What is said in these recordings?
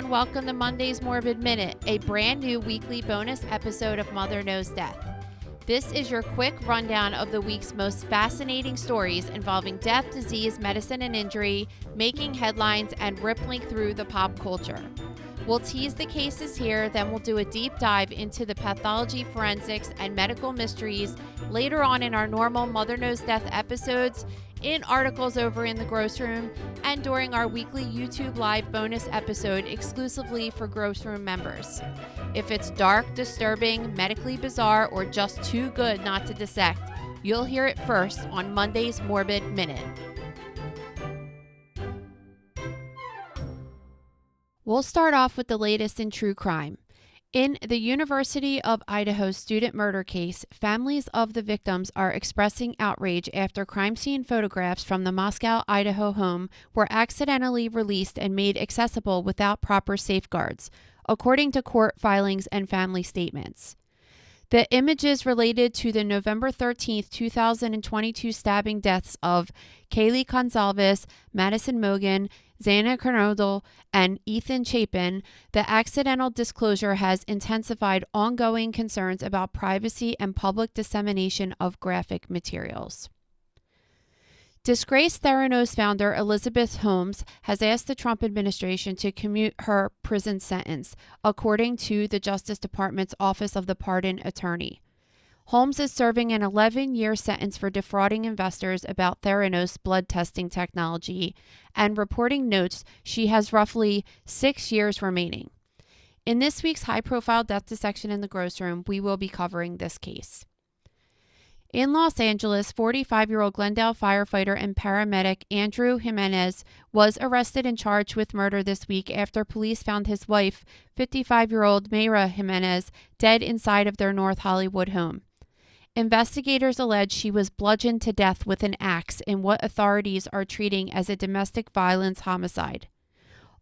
everyone. Welcome to Monday's Morbid Minute, a brand new weekly bonus episode of Mother Knows Death. This is your quick rundown of the week's most fascinating stories involving death, disease, medicine, and injury, making headlines and rippling through the pop culture. We'll tease the cases here, then we'll do a deep dive into the pathology, forensics, and medical mysteries later on in our normal Mother Knows Death episodes, in articles over in the Gross Room, and during our weekly YouTube Live bonus episode exclusively for Gross Room members. If it's dark, disturbing, medically bizarre, or just too good not to dissect, you'll hear it first on Monday's Morbid Minute. We'll start off with the latest in true crime. In the University of Idaho student murder case, families of the victims are expressing outrage after crime scene photographs from the Moscow, Idaho home were accidentally released and made accessible without proper safeguards, according to court filings and family statements. The images related to the November 13, 2022 stabbing deaths of Kaylee Gonzalez, Madison Mogan, Xana Kernodle, and Ethan Chapin. The accidental disclosure has intensified ongoing concerns about privacy and public dissemination of graphic materials. Disgraced Theranos founder Elizabeth Holmes has asked the Trump administration to commute her prison sentence, according to the Justice Department's Office of the Pardon Attorney. Holmes is serving an 11-year sentence for defrauding investors about Theranos blood testing technology, and reporting notes she has roughly 6 years remaining. In this week's high-profile death dissection in the Gross Room, we will be covering this case. In Los Angeles, 45-year-old Glendale firefighter and paramedic Andrew Jimenez was arrested and charged with murder this week after police found his wife, 55-year-old Mayra Jimenez, dead inside of their North Hollywood home. Investigators allege she was bludgeoned to death with an axe in what authorities are treating as a domestic violence homicide.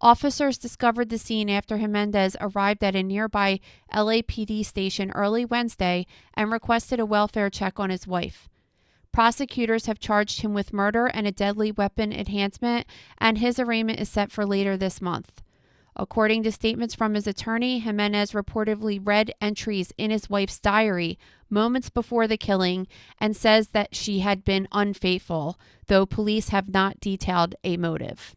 Officers discovered the scene after Jimenez arrived at a nearby LAPD station early Wednesday and requested a welfare check on his wife. Prosecutors have charged him with murder and a deadly weapon enhancement, and his arraignment is set for later this month. According to statements from his attorney, Jimenez reportedly read entries in his wife's diary moments before the killing and says that she had been unfaithful, though police have not detailed a motive.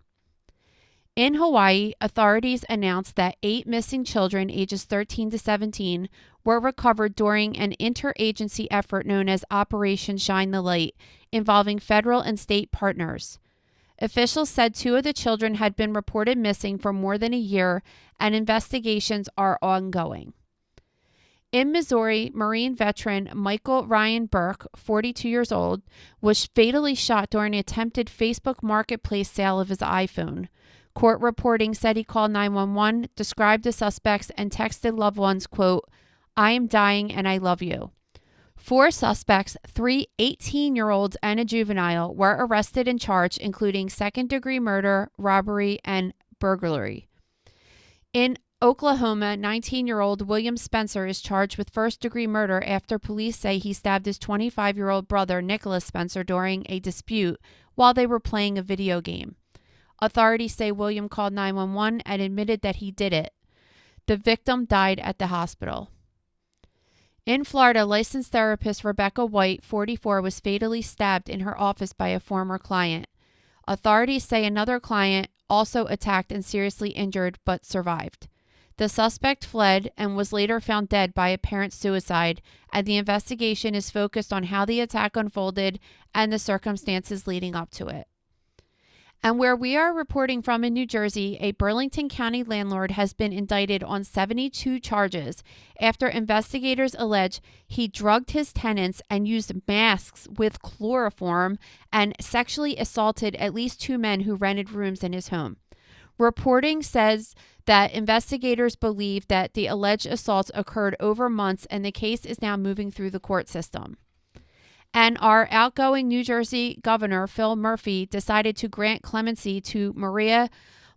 In Hawaii, authorities announced that 8 missing children ages 13 to 17 were recovered during an interagency effort known as Operation Shine the Light, involving federal and state partners. Officials said 2 of the children had been reported missing for more than a year, and investigations are ongoing. In Missouri, Marine veteran Michael Ryan Burke, 42 years old, was fatally shot during an attempted Facebook Marketplace sale of his iPhone. Court reporting said he called 911, described the suspects, and texted loved ones, quote, "I am dying and I love you." 4 suspects, 3 18-year-olds and a juvenile, were arrested and charged, including second-degree murder, robbery, and burglary. In Oklahoma, 19-year-old William Spencer is charged with first-degree murder after police say he stabbed his 25-year-old brother, Nicholas Spencer, during a dispute while they were playing a video game. Authorities say William called 911 and admitted that he did it. The victim died at the hospital. In Florida, licensed therapist Rebecca White, 44, was fatally stabbed in her office by a former client. Authorities say another client also attacked and seriously injured but survived. The suspect fled and was later found dead by apparent suicide, and the investigation is focused on how the attack unfolded and the circumstances leading up to it. And where we are reporting from in New Jersey, a Burlington County landlord has been indicted on 72 charges after investigators allege he drugged his tenants and used masks with chloroform and sexually assaulted at least 2 men who rented rooms in his home. Reporting says that investigators believe that the alleged assaults occurred over months, and the case is now moving through the court system. And our outgoing New Jersey governor, Phil Murphy, decided to grant clemency to Maria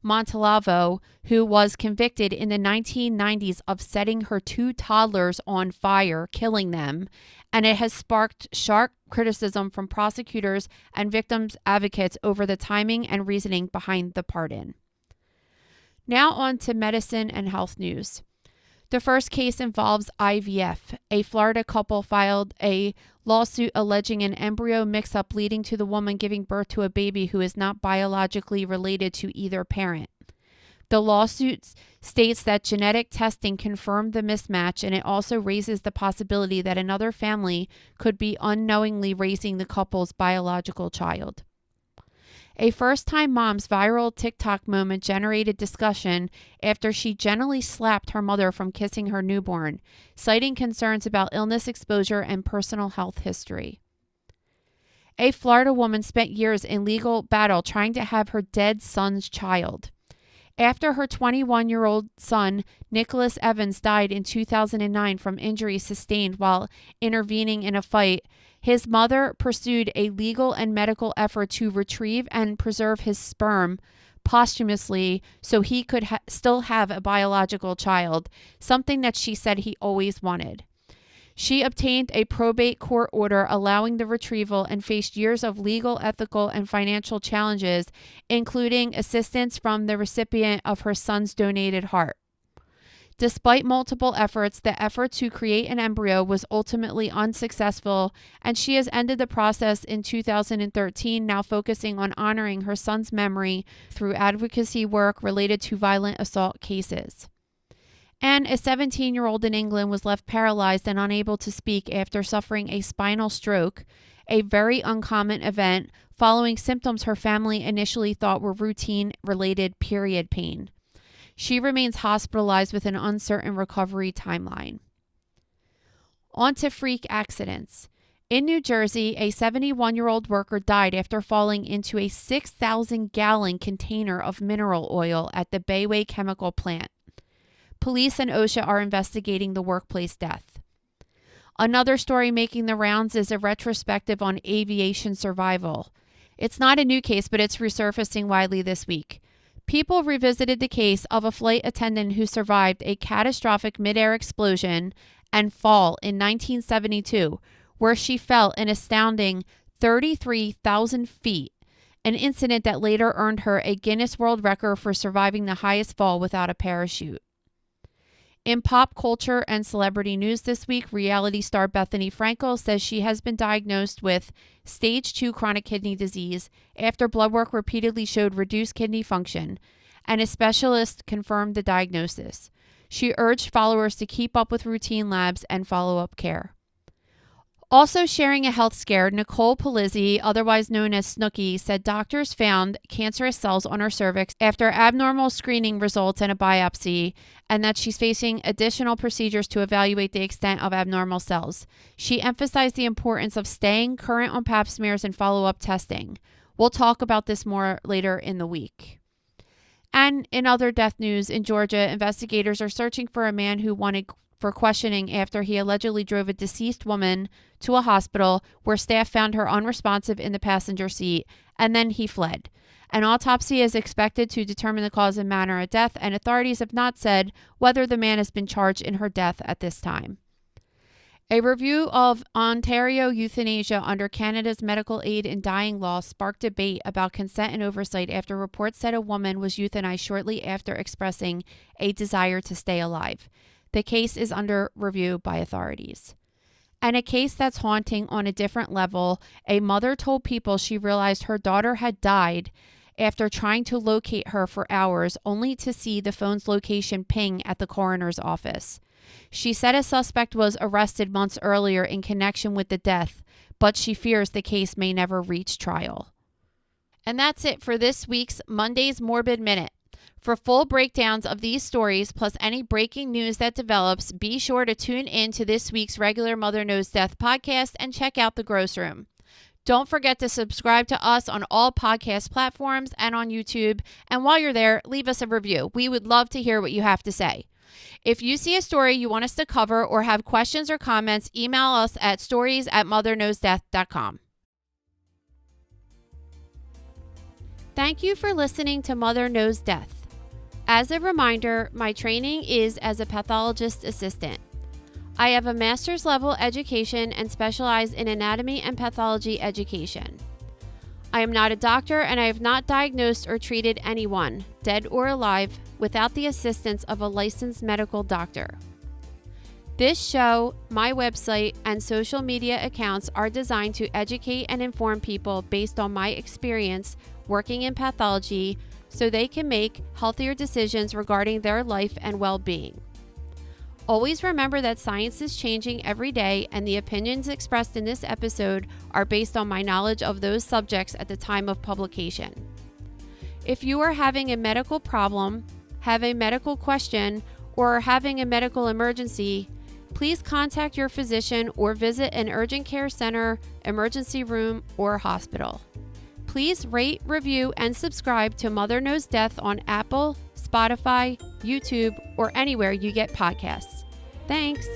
Montalvo, who was convicted in the 1990s of setting her 2 toddlers on fire, killing them, and it has sparked sharp criticism from prosecutors and victims' advocates over the timing and reasoning behind the pardon. Now on to medicine and health news. The first case involves IVF. A Florida couple filed a lawsuit alleging an embryo mix-up leading to the woman giving birth to a baby who is not biologically related to either parent. The lawsuit states that genetic testing confirmed the mismatch, and it also raises the possibility that another family could be unknowingly raising the couple's biological child. A first-time mom's viral TikTok moment generated discussion after she gently slapped her mother from kissing her newborn, citing concerns about illness exposure and personal health history. A Florida woman spent years in legal battle trying to have her dead son's child. After her 21-year-old son, Nicholas Evans, died in 2009 from injuries sustained while intervening in a fight, his mother pursued a legal and medical effort to retrieve and preserve his sperm posthumously so he could still have a biological child, something that she said he always wanted. She obtained a probate court order allowing the retrieval and faced years of legal, ethical, and financial challenges, including assistance from the recipient of her son's donated heart. Despite multiple efforts, the effort to create an embryo was ultimately unsuccessful, and she has ended the process in 2013, now focusing on honoring her son's memory through advocacy work related to violent assault cases. And a 17-year-old in England was left paralyzed and unable to speak after suffering a spinal stroke, a very uncommon event following symptoms her family initially thought were routine-related period pain. She remains hospitalized with an uncertain recovery timeline. On to freak accidents. In New Jersey, a 71-year-old worker died after falling into a 6,000-gallon container of mineral oil at the Bayway chemical plant. Police and OSHA are investigating the workplace death. Another story making the rounds is a retrospective on aviation survival. It's not a new case, but it's resurfacing widely this week. People revisited the case of a flight attendant who survived a catastrophic mid-air explosion and fall in 1972, where she fell an astounding 33,000 feet, an incident that later earned her a Guinness World Record for surviving the highest fall without a parachute. In pop culture and celebrity news this week, reality star Bethany Frankel says she has been diagnosed with stage 2 chronic kidney disease after blood work repeatedly showed reduced kidney function, and a specialist confirmed the diagnosis. She urged followers to keep up with routine labs and follow-up care. Also sharing a health scare, Nicole Polizzi, otherwise known as Snooki, said doctors found cancerous cells on her cervix after abnormal screening results and a biopsy, and that she's facing additional procedures to evaluate the extent of abnormal cells. She emphasized the importance of staying current on pap smears and follow-up testing. We'll talk about this more later in the week. And in other death news, in Georgia, investigators are searching for a man who wanted for questioning after he allegedly drove a deceased woman to a hospital where staff found her unresponsive in the passenger seat, and then he fled. An autopsy is expected to determine the cause and manner of death, and authorities have not said whether the man has been charged in her death at this time. A review of Ontario euthanasia under Canada's medical aid in dying law sparked debate about consent and oversight after reports said a woman was euthanized shortly after expressing a desire to stay alive. The case is under review by authorities. And a case that's haunting on a different level, a mother told people she realized her daughter had died after trying to locate her for hours, only to see the phone's location ping at the coroner's office. She said a suspect was arrested months earlier in connection with the death, but she fears the case may never reach trial. And that's it for this week's Monday's Morbid Minute. For full breakdowns of these stories, plus any breaking news that develops, be sure to tune in to this week's regular Mother Knows Death podcast and check out The Gross Room. Don't forget to subscribe to us on all podcast platforms and on YouTube. And while you're there, leave us a review. We would love to hear what you have to say. If you see a story you want us to cover or have questions or comments, email us at stories@motherknowsdeath.com. Thank you for listening to Mother Knows Death. As a reminder, my training is as a pathologist assistant. I have a master's level education and specialize in anatomy and pathology education. I am not a doctor, and I have not diagnosed or treated anyone, dead or alive, without the assistance of a licensed medical doctor. This show, my website, and social media accounts are designed to educate and inform people based on my experience working in pathology so they can make healthier decisions regarding their life and well-being. Always remember that science is changing every day, and the opinions expressed in this episode are based on my knowledge of those subjects at the time of publication. If you are having a medical problem, have a medical question, or are having a medical emergency, please contact your physician or visit an urgent care center, emergency room, or hospital. Please rate, review, and subscribe to Mother Knows Death on Apple, Spotify, YouTube, or anywhere you get podcasts. Thanks.